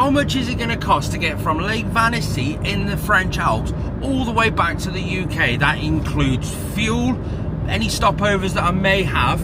How much is it going to cost to get from Lake Vanstyle in the French Alps all the way back to the UK? That includes fuel, any stopovers that I may have,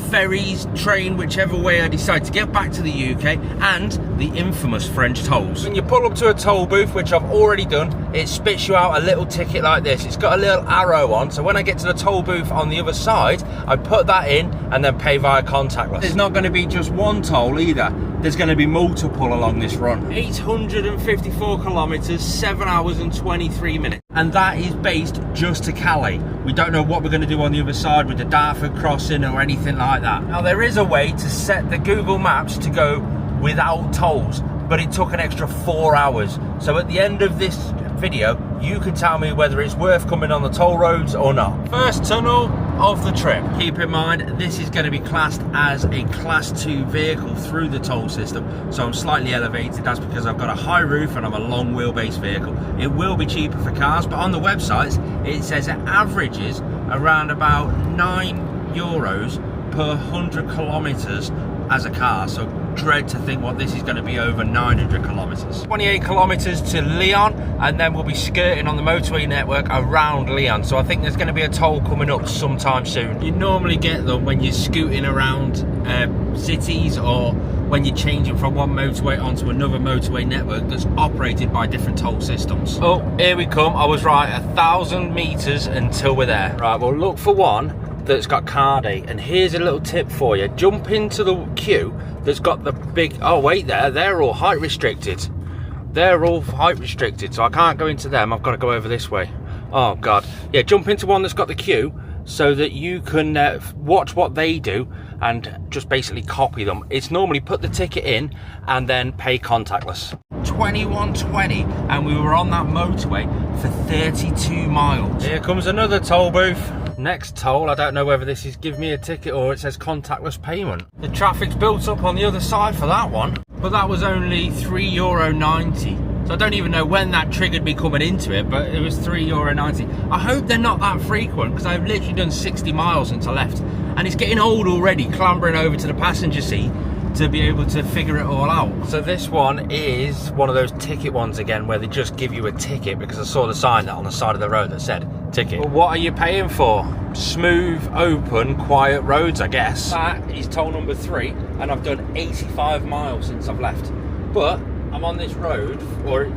ferries, train, whichever way I decide to get back to the UK, and the infamous French tolls. When you pull up to a toll booth, which I've already done, it spits you out a little ticket like this. It's got a little arrow on, so when I get to the toll booth on the other side, I put that in and then pay via contactless. There's not going to be just one toll either. There's going to be multiple along this run. 854 kilometers, 7 hours and 23 minutes. And that is based just to Calais. We don't know what we're going to do on the other side with the Dartford crossing or anything like that. Now, there is a way to set the Google Maps to go without tolls, but it took an extra 4 hours. So at the end of this video, you can tell me whether it's worth coming on the toll roads or not. First tunnel of the trip. Keep in mind, this is going to be classed as a class 2 vehicle through the toll system, so I'm slightly elevated. That's because I've got a high roof and I'm a long wheelbase vehicle. It will be cheaper for cars, but on the websites it says it averages around about €9 per 100 kilometers as a car, so dread to think what this is going to be over 900 kilometers. 28 kilometers to Lyon, and then we'll be skirting on the motorway network around Lyon, so I think there's going to be a toll coming up sometime soon. You normally get them when you're scooting around cities, or when you're changing from one motorway onto another motorway network that's operated by different toll systems. Oh, here we come. I was right, 1,000 meters until we're there. Right, we'll look for one that's got card A, and here's a little tip for you. Jump into the queue that's got the big, oh wait, they're all height restricted. They're all height restricted, so I can't go into them. I've got to go over this way. Oh god. Yeah, jump into one that's got the queue so that you can watch what they do and just basically copy them. It's normally put the ticket in and then pay contactless. 21:20, and we were on that motorway for 32 miles. Here comes another toll booth. Next toll, I don't know whether this is give me a ticket or it says contactless payment. The traffic's built up on the other side for that one, but that was only €3.90. So I don't even know when that triggered me coming into it, but it was €3.90. I hope they're not that frequent, because I've literally done 60 miles since I left, and it's getting old already clambering over to the passenger seat to be able to figure it all out. So this one is one of those ticket ones again, where they just give you a ticket, because I saw the sign on the side of the road that said ticket. But what are you paying for? Smooth, open, quiet roads, I guess. That is toll number 3, and I've done 85 miles since I've left. But I'm on this road, or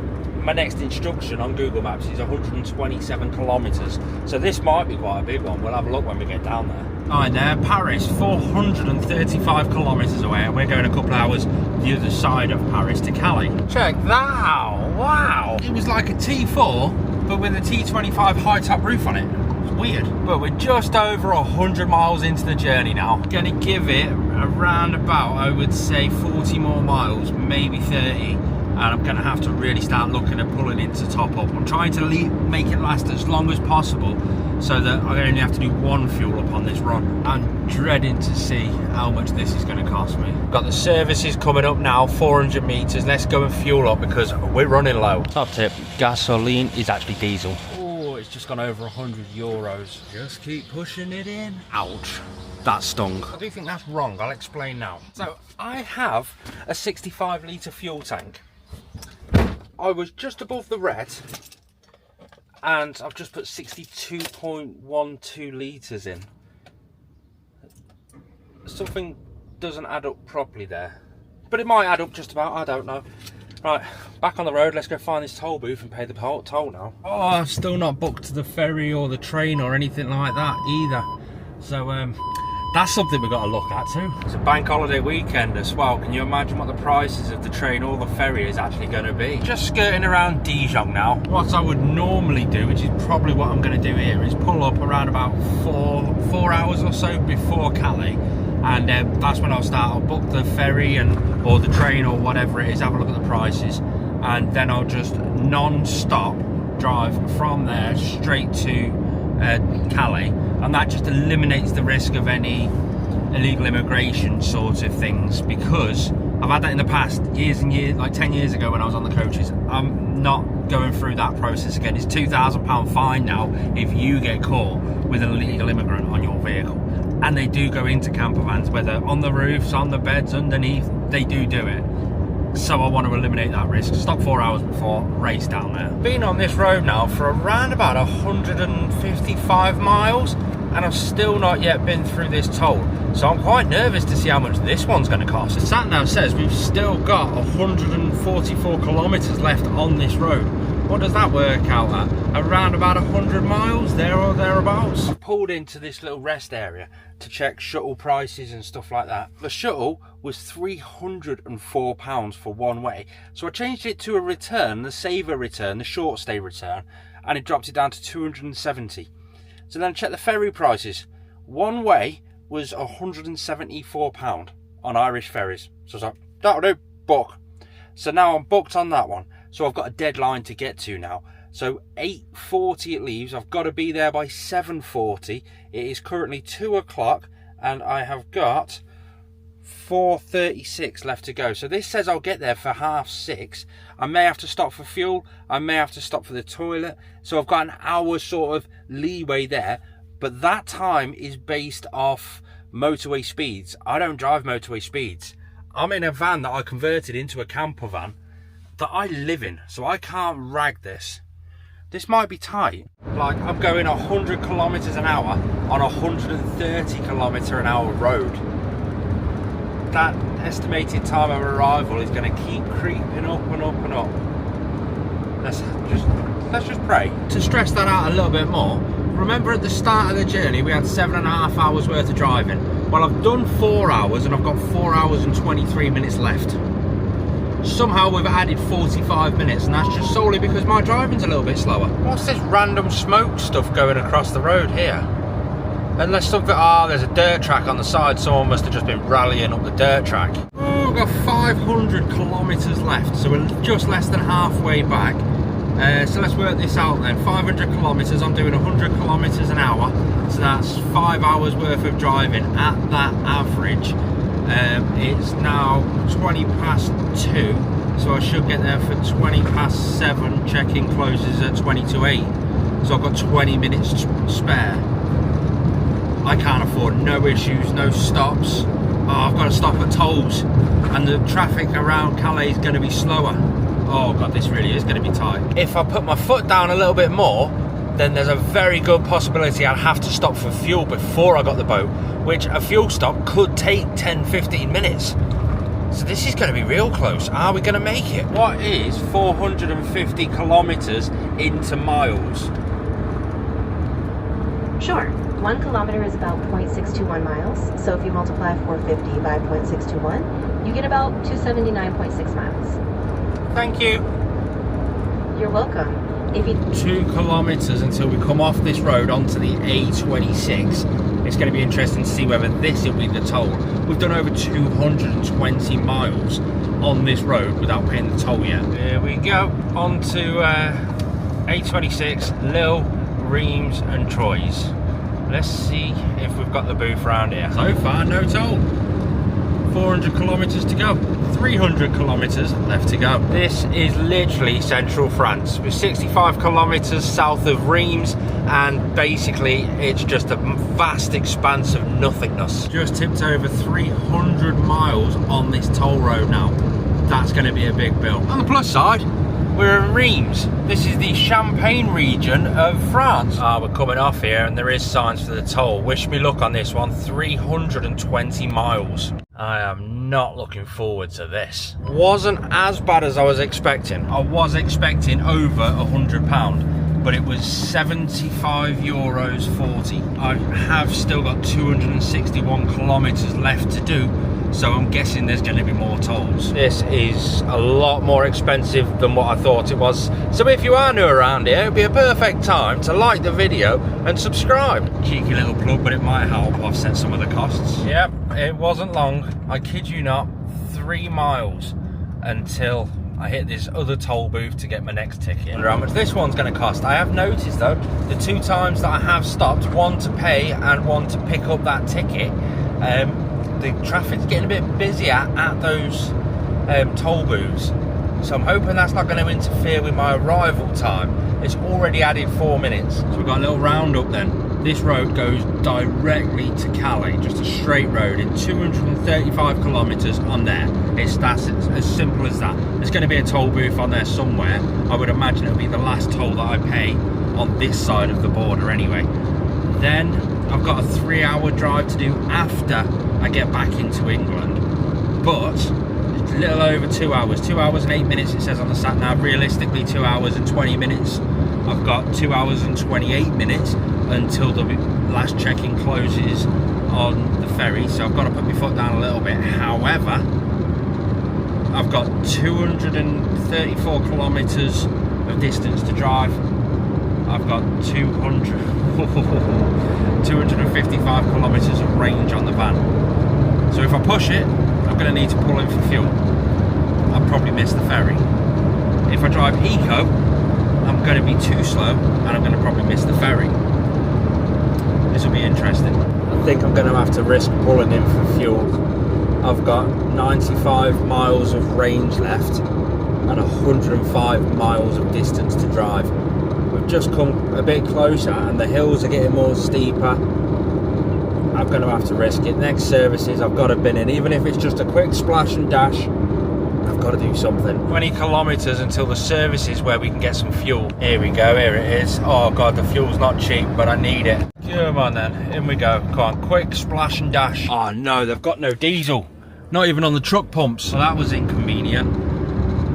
my next instruction on Google Maps is 127 kilometers. So this might be quite a big one. We'll have a look when we get down there. Right there, Paris, 435 kilometers away, and we're going a couple of hours the other side of Paris to Calais. Check that out, wow. It was like a T4, but with a T25 high top roof on it. It's weird. But we're just over 100 miles into the journey now. Gonna give it around about, I would say, 40 more miles, maybe 30. And I'm going to have to really start looking at pulling into top up. I'm trying to make it last as long as possible, so that I only have to do one fuel up on this run. I'm dreading to see how much this is going to cost me. Got the services coming up now, 400 meters. Let's go and fuel up because we're running low. Top tip, gasoline is actually diesel. Oh, it's just gone over €100. Just keep pushing it in. Ouch. That stung. I do think that's wrong. I'll explain now. So I have a 65 litre fuel tank. I was just above the red, and I've just put 62.12 litres in. Something doesn't add up properly there, but it might add up just about, I don't know. Right, back on the road, let's go find this toll booth and pay the toll now. Oh, I've still not booked the ferry or the train or anything like that either. So that's something we've got to look at too. It's a bank holiday weekend as well. Can you imagine what the prices of the train or the ferry is actually going to be? Just skirting around Dijon now. What I would normally do, which is probably what I'm going to do here, is pull up around about four hours or so before Calais, and that's when I'll start. I'll book the ferry or the train or whatever it is, have a look at the prices, and then I'll just non-stop drive from there straight to Calais, and that just eliminates the risk of any illegal immigration sort of things, because I've had that in the past, years and years, like 10 years ago when I was on the coaches. I'm not going through that process again. It's £2,000 fine now if you get caught with an illegal immigrant on your vehicle, and they do go into camper vans, whether on the roofs, on the beds, underneath, they do it. So I want to eliminate that risk. Stop 4 hours before, race down there. Been on this road now for around about 155 miles, and I've still not yet been through this toll. So I'm quite nervous to see how much this one's going to cost. The sat nav says we've still got 144 kilometers left on this road. What does that work out at? Around about 100 miles, there or thereabouts. I pulled into this little rest area to check shuttle prices and stuff like that. The shuttle was £304 for one way. So I changed it to a return, the saver return, the short stay return, and it dropped it down to 270. So then I checked the ferry prices. One way was £174 on Irish ferries. So I was like, that'll do, book. So now I'm booked on that one. So I've got a deadline to get to now. So 8:40 it leaves. I've got to be there by 7:40. It is currently 2 o'clock and I have got 4:36 left to go. So this says I'll get there for 6:30. I may have to stop for fuel. I may have to stop for the toilet. So I've got an hour sort of leeway there. But that time is based off motorway speeds. I don't drive motorway speeds. I'm in a van that I converted into a camper van that I live in, so I can't rag this. This might be tight. Like, I'm going 100 kilometers an hour on a 130 kilometer an hour road. That estimated time of arrival is going to keep creeping up and up and up. Let's just pray. To stress that out a little bit more, remember at the start of the journey we had 7.5 hours worth of driving. Well, I've done 4 hours and I've got 4 hours and 23 minutes left. Somehow we've added 45 minutes, and that's just solely because my driving's a little bit slower. What's this random smoke stuff going across the road here? Unless something, there's a dirt track on the side. Someone must have just been rallying up the dirt track. Oh, we've got 500 kilometers left, so we're just less than halfway back. So let's work this out then. 500 kilometers, I'm doing 100 kilometers an hour, so that's 5 hours worth of driving at that average. It's now 20 past 2, so I should get there for 20 past 7. Check-in closes at 20 to 8, so I've got 20 minutes spare. I can't afford no issues, no stops. I've got to stop at tolls, and the traffic around Calais is going to be slower. Oh god, this really is going to be tight. If I put my foot down a little bit more, then there's a very good possibility I'd have to stop for fuel before I got the boat, which a fuel stop could take 10-15 minutes. So this is going to be real close. Are we going to make it? What is 450 kilometers into miles? Sure. 1 kilometer is about 0.621 miles. So if you multiply 450 by 0.621, you get about 279.6 miles. Thank you. You're welcome. 2 kilometers until we come off this road onto the A26. It's going to be interesting to see whether this will be the toll. We've done over 220 miles on this road without paying the toll yet. There we go, on to A26, Lille, Reims and Troyes. Let's see if we've got the booth around here. So far, no toll. 400 kilometers to go. 300 kilometers left to go. This is literally central France. We're 65 kilometers south of Reims, and basically it's just a vast expanse of nothingness. Just tipped over 300 miles on this toll road now. That's going to be a big bill. On the plus side, we're in Reims. This is the Champagne region of France. We're coming off here and there is signs for the toll. Wish me luck on this one. 320 miles. I am not looking forward to this. Wasn't as bad as I was expecting. I was expecting over £100, but it was €75.40. I have still got 261 kilometers left to do, so I'm guessing there's going to be more tolls. This is a lot more expensive than what I thought it was. So if you are new around here, it'd be a perfect time to like the video and subscribe. Cheeky little plug, but it might help offset some of the costs. Yep, it wasn't long. I kid you not, 3 miles until I hit this other toll booth to get my next ticket. I wonder how much this one's going to cost. I have noticed though, the 2 times that I have stopped, one to pay and one to pick up that ticket, the traffic's getting a bit busier at those toll booths. So I'm hoping that's not going to interfere with my arrival time. It's already added 4 minutes. So we've got a little roundup then. This road goes directly to Calais, just a straight road in 235 kilometres on there. It's as simple as that. There's going to be a toll booth on there somewhere. I would imagine it'll be the last toll that I pay on this side of the border anyway. Then I've got a 3-hour drive to do after I get back into England, but it's a little over 2 hours. 2 hours and 8 minutes it says on the sat nav. Realistically 2 hours and 20 minutes. I've got 2 hours and 28 minutes until the last check-in closes on the ferry, so I've got to put my foot down a little bit. However, I've got 234 kilometres of distance to drive. I've got 255 kilometres of range on the van. So if I push it, I'm going to need to pull in for fuel. I'll probably miss the ferry. If I drive eco, I'm going to be too slow and I'm going to probably miss the ferry. This will be interesting. I think I'm going to have to risk pulling in for fuel. I've got 95 miles of range left and 105 miles of distance to drive. We've just come a bit closer and the hills are getting more steeper. I'm going to have to risk it. Next services I've got to bin in, even if it's just a quick splash and dash. I've got to do something. 20 kilometres until the services where we can get some fuel. Here we go, here it is. Oh god, the fuel's not cheap, but I need it. Come on then, in we go. Come on, quick splash and dash. Oh no, they've got no diesel. Not even on the truck pumps, so that was inconvenient.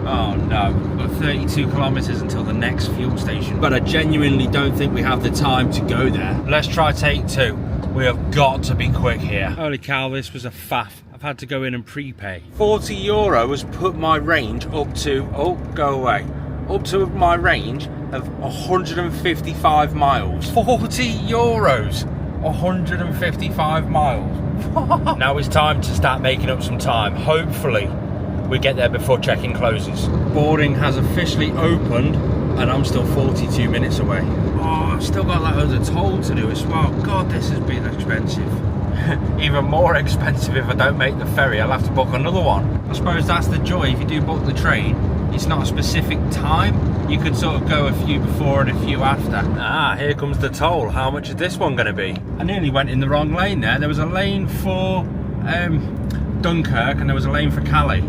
Oh no, we've got 32 kilometres until the next fuel station. But I genuinely don't think we have the time to go there. Let's try take two. We have got to be quick here. Holy cow, this was a faff. I've had to go in and prepay. €40 has put my range up to, oh, go away, up to my range of 155 miles. €40, 155 miles. Now it's time to start making up some time. Hopefully we get there before check-in closes. Boarding has officially opened and I'm still 42 minutes away. Oh, I've still got that other toll to do as well. God, this has been expensive. Even more expensive if I don't make the ferry. I'll have to book another one. I suppose that's the joy. If you do book the train, it's not a specific time. You could sort of go a few before and a few after. Ah, here comes the toll. How much is this one going to be? I nearly went in the wrong lane there. There was a lane for Dunkirk and there was a lane for Calais.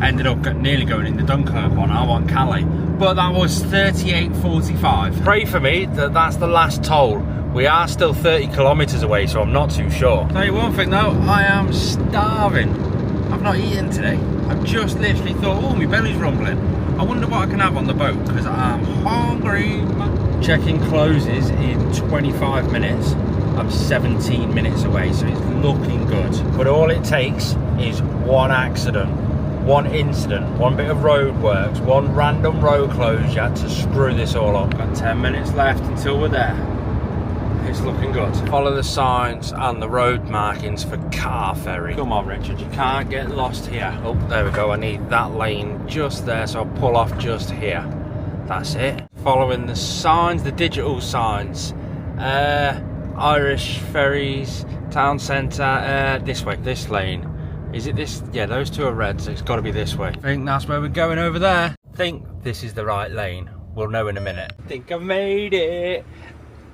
I ended up nearly going in the Dunkirk one. I want Calais. But that was 38.45. Pray for me that that's the last toll. We are still 30 kilometres away, so I'm not too sure. Tell you one thing though, I am starving. I've not eaten today. I've just literally thought, oh, my belly's rumbling. I wonder what I can have on the boat, because I'm hungry. Check-in closes in 25 minutes. I'm 17 minutes away, so it's looking good. But all it takes is one accident, one incident, one bit of road works, one random road closure to screw this all up. Got 10 minutes left until we're there. It's looking good. Follow the signs and the road markings for car ferry. Come on, Richard, you can't get lost here. Oh, there we go. I need that lane just there, so I'll pull off just here. That's it. Following the signs, the digital signs. Irish ferries, town centre, this way, this lane. Is it this? Yeah, those two are red, so it's got to be this way. I think that's where we're going over there. I think this is the right lane. We'll know in a minute. I think I've made it.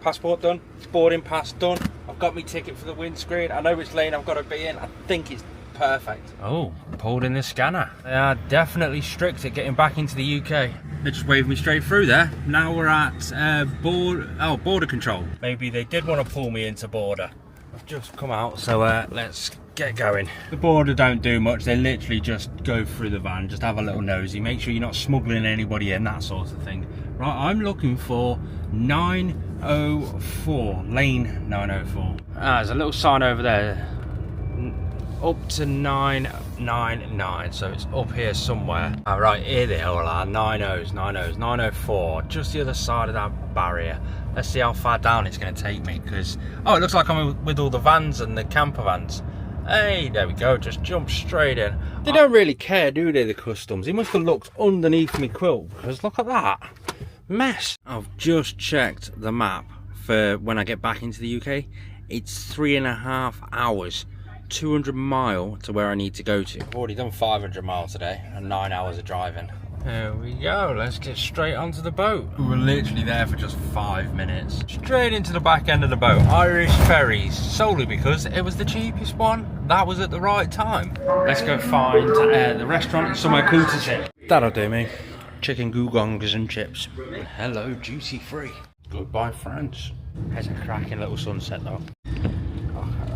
Passport done, boarding pass done. I've got my ticket for the windscreen. I know which lane I've got to be in. I think it's perfect. Oh, pulled in the scanner. They are definitely strict at getting back into the UK. They just waved me straight through there. Now we're at border control. Maybe they did want to pull me into border. I've just come out, so let's get going. The border don't do much. They literally just go through the van, just have a little nosy, make sure you're not smuggling anybody in, that sort of thing. Right, I'm looking for 904, lane 904. There's a little sign over there, up to 999, so it's up here somewhere. Right, here they all are, 90s, 904, just the other side of that barrier. Let's see how far down it's going to take me, because, oh, it looks like I'm with all the vans and the camper vans. Hey, there we go, just jump straight in. They don't really care, do they, the customs? He must have looked underneath me quilt, because look at that mess. I've just checked the map for when I get back into the UK. It's 3.5 hours, 200 mile to where I need to go to. I've already done 500 miles today and 9 hours of driving. There we go, let's get straight onto the boat. We were literally there for just 5 minutes. Straight into the back end of the boat. Irish ferries, solely because it was the cheapest one. That was at the right time. Let's go find the restaurant and somewhere cool to sit. That'll do me. Chicken gougons and chips. Hello, duty free. Goodbye, France. There's a cracking little sunset though. Look at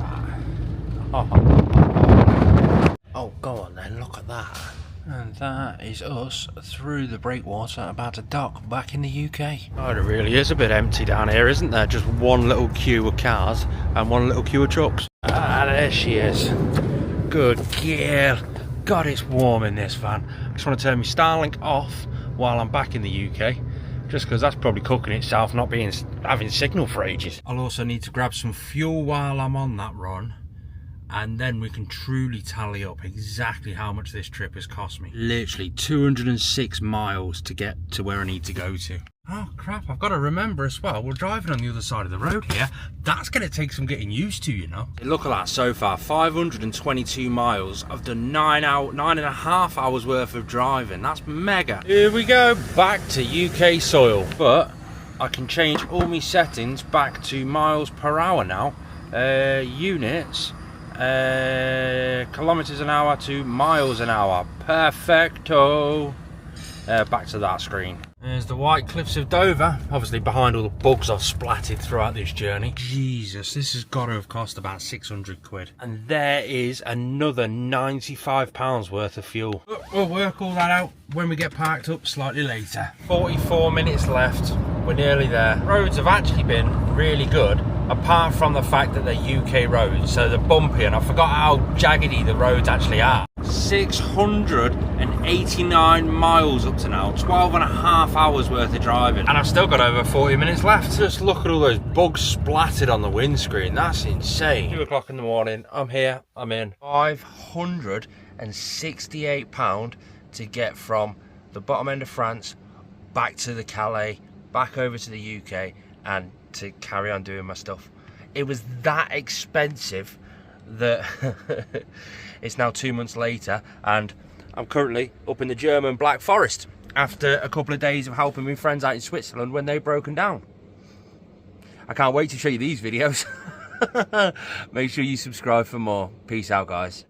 that. Oh, go on then, look at that. And that is us through the breakwater about to dock back in the UK. Oh, it really is a bit empty down here, isn't there? Just one little queue of cars and one little queue of trucks. Ah, there she is. Good girl. God, it's warm in this van. I just want to turn my Starlink off while I'm back in the UK. Just because that's probably cooking itself, not having signal for ages. I'll also need to grab some fuel while I'm on that run. And then we can truly tally up exactly how much this trip has cost me. Literally 206 miles to get to where I need to go to. Oh crap, I've got to remember as well, we're driving on the other side of the road here. That's going to take some getting used to, you know. Look at that so far, 522 miles. I've done 9.5 hours worth of driving. That's mega. Here we go, back to UK soil. But I can change all my settings back to miles per hour now. Units. Kilometers an hour to miles an hour. Perfecto. Back to that screen. There's the White Cliffs of Dover, obviously behind all the bugs I've splatted throughout this journey. Jesus, this has got to have cost about 600 quid. And there is another £95 worth of fuel. We'll work all that out when we get parked up slightly later. 44 minutes left, we're nearly there. Roads have actually been really good, apart from the fact that they're UK roads, so they're bumpy, and I forgot how jaggedy the roads actually are. 689 miles up to now, 12.5 hours worth of driving, and I've still got over 40 minutes left. Just look at all those bugs splattered on the windscreen, that's insane. 2 o'clock in the morning, I'm here, I'm in. £568 to get from the bottom end of France back to the Calais, back over to the UK, and to carry on doing my stuff. It was that expensive that it's now 2 months later and I'm currently up in the German Black Forest after a couple of days of helping my friends out in Switzerland when they've broken down. I can't wait to show you these videos. Make sure you subscribe for more. Peace out, guys.